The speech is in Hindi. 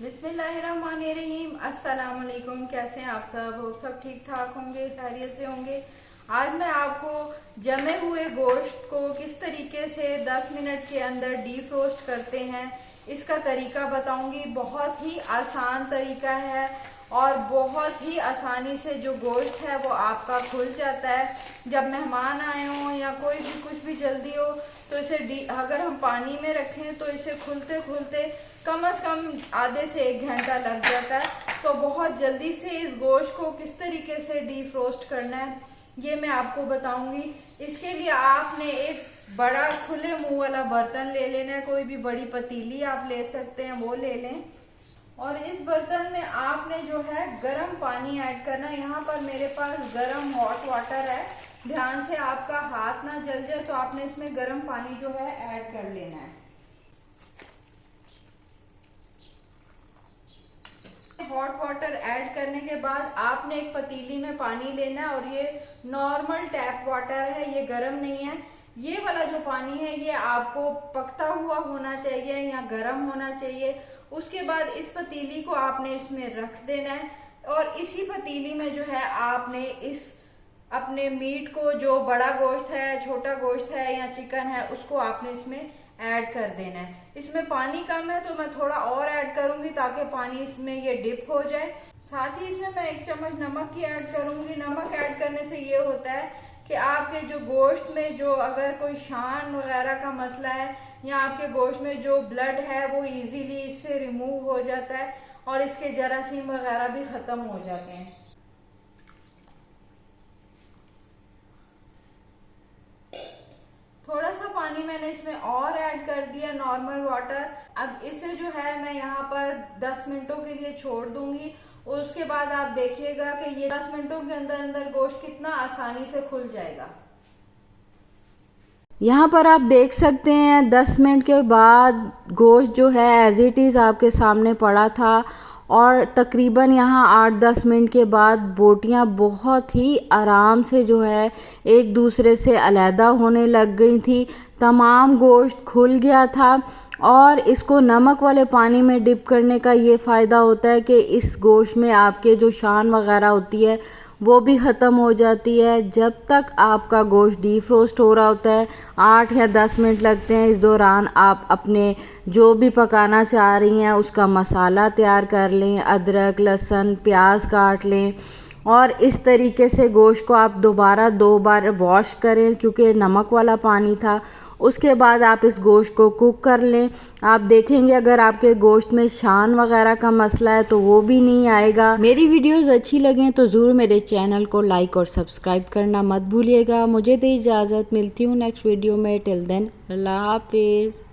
बिस्मिल्लाहिर्रहमानिर्रहीम। अस्सलाम वालेकुम। कैसे हैं आप सब ठीक ठाक होंगे, खैरियत से होंगे। आज मैं आपको जमे हुए गोश्त को किस तरीके से 10 मिनट के अंदर डीफ्रोस्ट करते हैं इसका तरीका बताऊंगी। बहुत ही आसान तरीका है और बहुत ही आसानी से जो गोश्त है वो आपका खुल जाता है। जब मेहमान आए हों या कोई भी कुछ भी जल्दी हो तो इसे अगर हम पानी में रखें तो इसे खुलते खुलते कम से कम आधे से 1 घंटा लग जाता है। तो बहुत जल्दी से इस गोश्त को किस तरीके से डीफ्रोस्ट करना है ये मैं आपको बताऊंगी। इसके लिए आपने एक बड़ा खुले मुंह वाला बर्तन ले लेना है। कोई भी बड़ी पतीली आप ले सकते हैं, वो ले लें। और इस बर्तन में आपने जो है गर्म पानी ऐड करना है। यहाँ पर मेरे पास गर्म हॉट वाटर है। ध्यान से आपका हाथ ना जल जाए तो आपने इसमें गर्म पानी जो है ऐड कर लेना है। हॉट वाटर ऐड करने के बाद आपने एक पतीली में पानी लेना है और ये नॉर्मल टैप वाटर है, ये गर्म नहीं है। ये वाला जो पानी है ये आपको पकता हुआ होना चाहिए या गर्म होना चाहिए। उसके बाद इस पतीली को आपने इसमें रख देना है और इसी पतीली में जो है आपने इस अपने मीट को, जो बड़ा गोश्त है, छोटा गोश्त है या चिकन है, उसको आपने इसमें ऐड कर देना है। इसमें पानी कम है तो मैं थोड़ा और ऐड करूंगी ताकि पानी इसमें ये डिप हो जाए। साथ ही इसमें मैं 1 चम्मच नमक की ऐड करूंगी। नमक ऐड करने से ये होता है कि आपके जो गोश्त में जो अगर कोई शान वगैरह का मसला है या आपके गोश्त में जो ब्लड है वो इजीली इससे रिमूव हो जाता है और इसके जरासीम वगैरह भी खत्म हो जाते हैं। थोड़ा सा पानी मैंने इसमें और ऐड कर दिया, नॉर्मल वाटर। अब इसे जो है मैं यहाँ पर 10 मिनटों के लिए छोड़ दूंगी। उसके बाद आप देखिएगा कि ये 10 मिनटों के अंदर अंदर गोश्त कितना आसानी से खुल जाएगा। यहाँ पर आप देख सकते हैं 10 मिनट के बाद गोश्त जो है एज इट इज़ आपके सामने पड़ा था और तकरीबन यहाँ 8-10 मिनट के बाद बोटियाँ बहुत ही आराम से जो है एक दूसरे से अलहदा होने लग गई थी। तमाम गोश्त खुल गया था और इसको नमक वाले पानी में डिप करने का ये फ़ायदा होता है कि इस गोश्त में आपके जो शान वगैरह होती है वो भी ख़त्म हो जाती है। जब तक आपका गोश्त डीफ्रोस्ट हो रहा होता है 8 या 10 मिनट लगते हैं। इस दौरान आप अपने जो भी पकाना चाह रही हैं उसका मसाला तैयार कर लें। अदरक, लहसुन, प्याज काट लें और इस तरीके से गोश्त को आप दोबारा 2 बार वॉश करें क्योंकि नमक वाला पानी था। उसके बाद आप इस गोश्त को कुक कर लें। आप देखेंगे अगर आपके गोश्त में शान वगैरह का मसला है तो वो भी नहीं आएगा। मेरी वीडियोस अच्छी लगें तो ज़रूर मेरे चैनल को लाइक और सब्सक्राइब करना मत भूलिएगा। मुझे दे इजाज़त, मिलती हूँ नेक्स्ट वीडियो में। टिल देन अल्लाह हाफिज़।